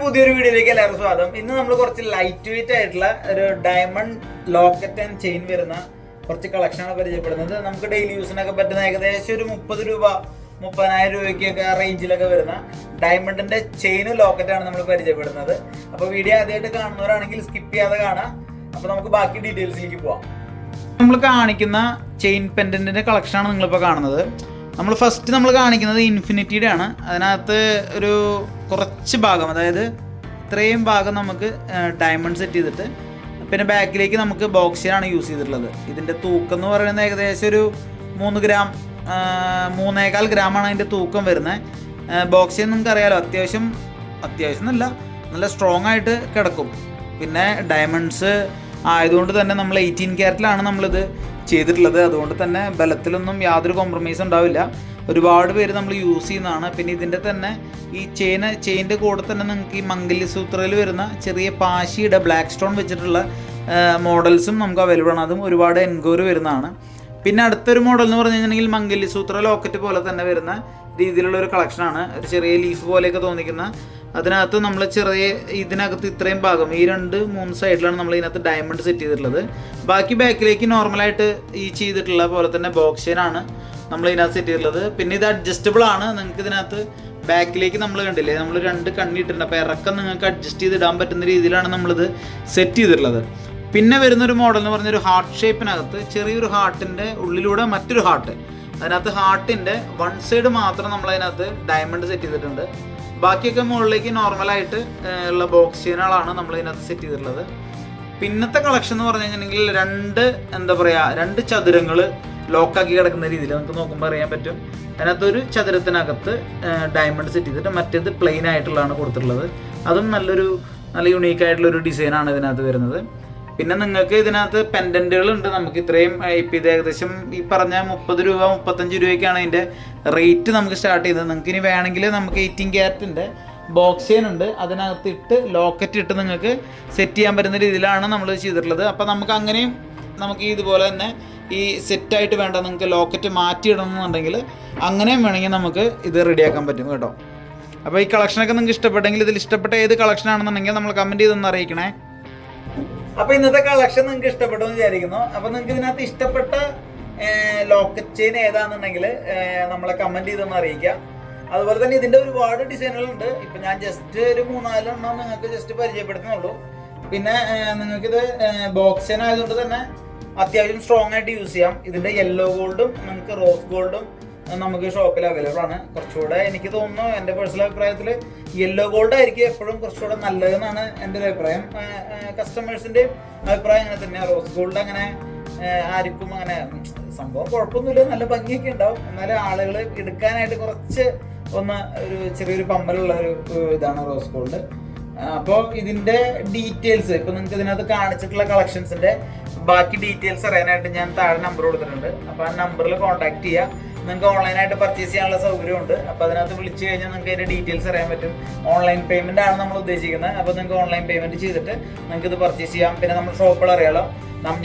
പുതിയൊരു വീഡിയോയിലേക്ക് എല്ലാവർക്കും സ്വാഗതം. ഇന്ന് നമ്മൾ കുറച്ച് ലൈറ്റ് വെയിറ്റ് ആയിട്ടുള്ള ഒരു ഡയമണ്ട് ലോക്കറ്റ് ആൻഡ് ചെയിൻ വരുന്ന കുറച്ച് കളക്ഷനാണ് പരിചയപ്പെടുന്നത്. നമുക്ക് ഡെയിലി യൂസിനൊക്കെ പറ്റുന്ന ഏകദേശം ഒരു 30 രൂപ 30,000 രൂപയ്ക്കൊക്കെ ആ റേഞ്ചിലൊക്കെ വരുന്ന ഡയമണ്ടിന്റെ ചെയിനും ലോക്കറ്റാണ് നമ്മൾ പരിചയപ്പെടുന്നത്. അപ്പോൾ വീഡിയോ ആദ്യമായിട്ട് കാണുന്നവരാണെങ്കിൽ സ്കിപ്പ് ചെയ്യാതെ കാണാം. അപ്പോൾ നമുക്ക് ബാക്കി ഡീറ്റെയിൽസിലേക്ക് പോവാം. നമ്മൾ കാണിക്കുന്ന ചെയിൻ പെൻഡന്റിന്റെ കളക്ഷനാണ് നിങ്ങളിപ്പോൾ കാണുന്നത്. നമ്മൾ കാണിക്കുന്നത് ഇൻഫിനിറ്റിയുടെ ആണ്. അതിനകത്ത് ഒരു കുറച്ച് ഭാഗം, അതായത് ഇത്രയും ഭാഗം നമുക്ക് ഡയമണ്ട് സെറ്റ് ചെയ്തിട്ട് പിന്നെ ബാക്കിലേക്ക് നമുക്ക് ബോക്സിലാണ് യൂസ് ചെയ്തിട്ടുള്ളത്. ഇതിൻ്റെ തൂക്കം എന്ന് പറയുന്നത് ഏകദേശം ഒരു 3 ഗ്രാം 3.25 ഗ്രാമാണ് അതിൻ്റെ തൂക്കം വരുന്നത്. ബോക്സിൽ നിങ്ങൾക്ക് അറിയാലോ, അത്യാവശ്യം എന്നല്ല, നല്ല സ്ട്രോങ് ആയിട്ട് കിടക്കും. പിന്നെ ഡയമണ്ട്സ് ആയതുകൊണ്ട് തന്നെ നമ്മൾ 18 ക്യാരറ്റിലാണ് നമ്മളിത് ചെയ്തിട്ടുള്ളത്. അതുകൊണ്ട് തന്നെ ബലത്തിലൊന്നും യാതൊരു കോംപ്രമൈസും ഉണ്ടാവില്ല. ഒരുപാട് പേര് നമ്മൾ യൂസ് ചെയ്യുന്നതാണ്. പിന്നെ ഇതിൻ്റെ തന്നെ ഈ ചെയിൻ്റെ കൂടെ തന്നെ നിങ്ങൾക്ക് ഈ മംഗല്യസൂത്രയിൽ വരുന്ന ചെറിയ പാശിയുടെ ബ്ലാക്ക് സ്റ്റോൺ വെച്ചിട്ടുള്ള മോഡൽസും നമുക്ക് അവൈലബിൾ ആണ്. അതും ഒരുപാട് എൻക്വയറി വരുന്നതാണ്. പിന്നെ അടുത്തൊരു മോഡൽ എന്ന് പറഞ്ഞു കഴിഞ്ഞിട്ടുണ്ടെങ്കിൽ മംഗല്യസൂത്ര ലോക്കറ്റ് പോലെ തന്നെ വരുന്ന രീതിയിലുള്ള ഒരു കളക്ഷനാണ്. ഒരു ചെറിയ ലീഫ് പോലെയൊക്കെ തോന്നിക്കുന്ന, അതിനകത്ത് നമ്മൾ ഇതിനകത്ത് ഇത്രയും ഭാഗം ഈ 2-3 സൈഡിലാണ് നമ്മൾ ഇതിനകത്ത് ഡയമണ്ട് സെറ്റ് ചെയ്തിട്ടുള്ളത്. ബാക്കി ബാക്കിലേക്ക് നോർമലായിട്ട് ഈ ചെയ്തിട്ടുള്ള പോലെ തന്നെ ബോക്സ് ചെയിനാണ് നമ്മൾ ഇതിനകത്ത് സെറ്റ് ചെയ്തിട്ടുള്ളത്. പിന്നെ ഇത് അഡ്ജസ്റ്റബിൾ ആണ്. നിങ്ങൾക്ക് ഇതിനകത്ത് ബാക്കിലേക്ക് നമ്മൾ കണ്ടില്ലേ, നമ്മൾ 2 കണ്ണിയിട്ടുണ്ട്. അപ്പോൾ ഇറക്കം നിങ്ങൾക്ക് അഡ്ജസ്റ്റ് ചെയ്തിടാൻ പറ്റുന്ന രീതിയിലാണ് നമ്മളിത് സെറ്റ് ചെയ്തിട്ടുള്ളത്. പിന്നെ വരുന്നൊരു മോഡൽ എന്ന് പറഞ്ഞൊരു ഹാർട്ട് ഷേപ്പിനകത്ത് ചെറിയൊരു ഹാർട്ടിൻ്റെ ഉള്ളിലൂടെ മറ്റൊരു ഹാർട്ട്, അതിനകത്ത് ഹാർട്ടിൻ്റെ 1 സൈഡ് മാത്രം നമ്മൾ അതിനകത്ത് ഡയമണ്ട് സെറ്റ് ചെയ്തിട്ടുണ്ട്. ബാക്കിയൊക്കെ മുകളിലേക്ക് നോർമലായിട്ട് ഉള്ള ബോക്സ് ചെയിനുകളാണ് നമ്മൾ ഇതിനകത്ത് സെറ്റ് ചെയ്തിട്ടുള്ളത്. പിന്നത്തെ കളക്ഷൻ എന്ന് പറഞ്ഞു കഴിഞ്ഞിട്ടുണ്ടെങ്കിൽ 2 ചതുരങ്ങൾ ലോക്കാക്കി കിടക്കുന്ന രീതിയിൽ നമുക്ക് നോക്കുമ്പോൾ അറിയാൻ പറ്റും. അതിനകത്തൊരു ചതുരത്തിനകത്ത് ഡയമണ്ട് സെറ്റ് ചെയ്തിട്ട് മറ്റേത് പ്ലെയിൻ ആയിട്ടുള്ളതാണ് കൊടുത്തിട്ടുള്ളത്. അതും നല്ല യുണീക്കായിട്ടുള്ളൊരു ഡിസൈനാണ് ഇതിനകത്ത് വരുന്നത്. പിന്നെ നിങ്ങൾക്ക് ഇതിനകത്ത് പെൻഡൻറ്റുകളുണ്ട്. നമുക്ക് ഇത്രയും ഇപ്പം ഇത് ഏകദേശം ഈ പറഞ്ഞ 30 രൂപ 35 രൂപയ്ക്കാണ് ഇതിൻ്റെ റേറ്റ് നമുക്ക് സ്റ്റാർട്ട് ചെയ്തത്. നിങ്ങൾക്ക് ഇനി വേണമെങ്കിൽ നമുക്ക് 18 ക്യാരറ്റിൻ്റെ ബോക്സ് ചെയിൻ ഉണ്ട്, അതിനകത്തിട്ട് ലോക്കറ്റ് ഇട്ട് നിങ്ങൾക്ക് സെറ്റ് ചെയ്യാൻ പറ്റുന്ന രീതിയിലാണ് നമ്മൾ ചെയ്തിട്ടുള്ളത്. അപ്പോൾ നമുക്ക് ഇതുപോലെ തന്നെ ഈ സെറ്റായിട്ട് വേണ്ട, നിങ്ങൾക്ക് ലോക്കറ്റ് മാറ്റിയിടണമെന്നുണ്ടെങ്കിൽ അങ്ങനെയും വേണമെങ്കിൽ നമുക്ക് ഇത് റെഡിയാക്കാൻ പറ്റും കേട്ടോ. അപ്പോൾ ഈ കളക്ഷനൊക്കെ നിങ്ങൾക്ക് ഇഷ്ടപ്പെട്ടെങ്കിൽ, ഇതിൽ ഇഷ്ടപ്പെട്ട ഏത് കളക്ഷനാണെന്നുണ്ടെങ്കിൽ നമ്മൾ കമൻറ്റ് ചെയ്തൊന്ന് അറിയിക്കണേ. അപ്പോൾ ഇന്നത്തെ കളക്ഷൻ നിങ്ങൾക്ക് ഇഷ്ടപ്പെട്ടു എന്ന് വിചാരിക്കുന്നു. അപ്പോൾ നിങ്ങൾക്ക് ഇതിനകത്ത് ഇഷ്ടപ്പെട്ട ലോക്കറ്റ് ചെയിൻ ഏതാണെന്നുണ്ടെങ്കിൽ നമ്മളെ കമൻറ്റ് ചെയ്തൊന്ന് അറിയിക്കാം. അതുപോലെ തന്നെ ഇതിൻ്റെ ഒരുപാട് ഡിസൈനുകളുണ്ട്. ഇപ്പം ഞാൻ ജസ്റ്റ് ഒരു 3-4 എണ്ണം നിങ്ങൾക്ക് ജസ്റ്റ് പരിചയപ്പെടുത്തുന്നുള്ളൂ. പിന്നെ നിങ്ങൾക്കിത് ബോക്സ് ചെയിൻ ആയതുകൊണ്ട് തന്നെ അത്യാവശ്യം സ്ട്രോങ് ആയിട്ട് യൂസ് ചെയ്യാം. ഇതിൻ്റെ യെല്ലോ ഗോൾഡും നിങ്ങൾക്ക് റോസ് ഗോൾഡും നമുക്ക് ഷോപ്പിൽ അവൈലബിൾ ആണ്. കുറച്ചുകൂടെ എനിക്ക് തോന്നുന്നു, എൻ്റെ പേഴ്സണൽ അഭിപ്രായത്തിൽ യെല്ലോ ഗോൾഡ് ആയിരിക്കും എപ്പോഴും കുറച്ചുകൂടെ നല്ലതെന്നാണ് എൻ്റെ ഒരു അഭിപ്രായം. കസ്റ്റമേഴ്സിൻ്റെ അഭിപ്രായം അങ്ങനെ തന്നെയാണ്. റോസ് ഗോൾഡ് അങ്ങനെ ആർക്കും അങ്ങനെ സംഭവം കുഴപ്പമൊന്നുമില്ല, നല്ല ഭംഗിയൊക്കെ ഉണ്ടാവും. എന്നാലും ആളുകൾ എടുക്കാനായിട്ട് കുറച്ച് ഒരു ചെറിയൊരു പമ്പലുള്ള ഒരു ഇതാണ് റോസ് ഗോൾഡ്. അപ്പോൾ ഇതിൻ്റെ ഡീറ്റെയിൽസ് ഇപ്പോൾ നിങ്ങൾക്ക് ഇതിനകത്ത് കാണിച്ചിട്ടുള്ള കളക്ഷൻസിൻ്റെ ബാക്കി ഡീറ്റെയിൽസ് അറിയാനായിട്ട് ഞാൻ താഴെ നമ്പർ കൊടുത്തിട്ടുണ്ട്. അപ്പോൾ ആ നമ്പറിൽ കോൺടാക്ട് ചെയ്യുക. നിങ്ങൾക്ക് ഓൺലൈനായിട്ട് പർച്ചേസ് ചെയ്യാനുള്ള സൗകര്യമുണ്ട്. അപ്പോൾ അതിനകത്ത് വിളിച്ചു കഴിഞ്ഞാൽ നിങ്ങൾക്ക് അതിൻ്റെ ഡീറ്റെയിൽസ് അറിയാൻ പറ്റും. ഓൺലൈൻ പേയ്മെൻ്റ് ആണ് നമ്മൾ ഉദ്ദേശിക്കുന്നത്. അപ്പോൾ നിങ്ങൾക്ക് ഓൺലൈൻ പേയ്മെൻറ്റ് ചെയ്തിട്ട് നിങ്ങൾക്ക് ഇത് പർച്ചേസ് ചെയ്യാം. പിന്നെ നമ്മൾ ഷോപ്പുകൾ അറിയാലോ.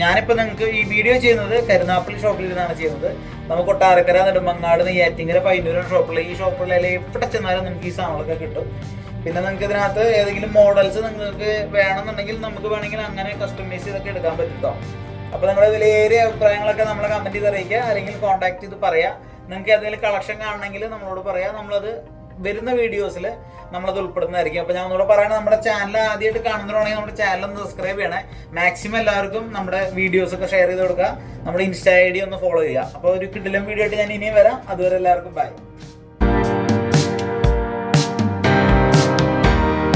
ഞാനിപ്പോൾ നിങ്ങൾക്ക് ഈ വീഡിയോ ചെയ്യുന്നത് കരുനാപ്പള്ളി ഷോപ്പിൽ നിന്നാണ് ചെയ്യുന്നത്. നമുക്ക് കൊട്ടാരക്കര, നെടുമങ്ങാട്, നെയ്യാറ്റിങ്കര, പയ്യന്നൂർ ഷോപ്പുകൾ, ഈ ഷോപ്പുകളിൽ എവിടെ ചെന്നാലും നമുക്ക് ഈ സാധനങ്ങളൊക്കെ കിട്ടും. പിന്നെ നിങ്ങൾക്ക് ഇതിനകത്ത് ഏതെങ്കിലും മോഡൽസ് നിങ്ങൾക്ക് വേണമെന്നുണ്ടെങ്കിൽ നമുക്ക് വേണമെങ്കിൽ അങ്ങനെ കസ്റ്റമൈസ് ചെയ്തൊക്കെ എടുക്കാൻ പറ്റും. അപ്പോൾ നിങ്ങളുടെ വിലയേറിയ അഭിപ്രായങ്ങളൊക്കെ നമ്മളെ കമൻറ്റ് ചെയ്ത് അറിയിക്കുക. അല്ലെങ്കിൽ കോൺടാക്ട് ചെയ്ത് പറയാം. നിങ്ങൾക്ക് ഏതെങ്കിലും കളക്ഷൻ കാണണമെങ്കിൽ നമ്മളോട് പറയാം. നമ്മളത് വരുന്ന വീഡിയോസിൽ നമ്മളത് ഉൾപ്പെടുന്നതായിരിക്കും. അപ്പോൾ ഞാൻ ഒന്നുകൂടെ പറയണത്, നമ്മുടെ ചാനൽ ആദ്യമായിട്ട് കാണുന്നവരാണെങ്കിൽ നമ്മുടെ ചാനൽ ഒന്ന് സബ്സ്ക്രൈബ് ചെയ്യണേ. മാക്സിമം എല്ലാവർക്കും നമ്മുടെ വീഡിയോസൊക്കെ ഷെയർ ചെയ്ത് കൊടുക്കുക. നമ്മുടെ ഇൻസ്റ്റാ ID ഒന്ന് ഫോളോ ചെയ്യുക. അപ്പോൾ ഒരു കിടിലൻ വീഡിയോ ആയിട്ട് ഞാൻ ഇനിയും വരാം. അതുവരെ എല്ലാവർക്കും ബൈ.